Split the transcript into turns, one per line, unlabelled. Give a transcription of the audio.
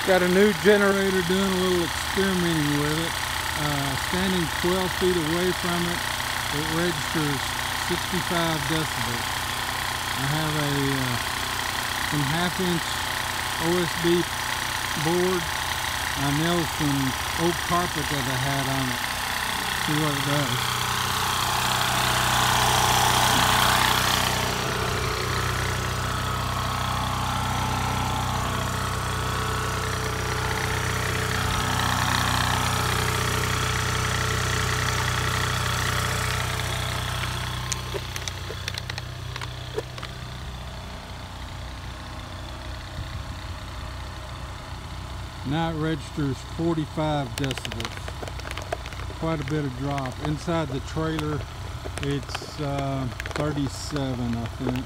Got a new generator, doing a little experimenting with it. Standing 12 feet away from it, it registers 65 decibels. I have some 1/2-inch OSB board. I nailed some oak carpet that I had on it. See what it does. Now it registers 45 decibels. Quite a bit of drop. Inside the trailer, it's 37, I think.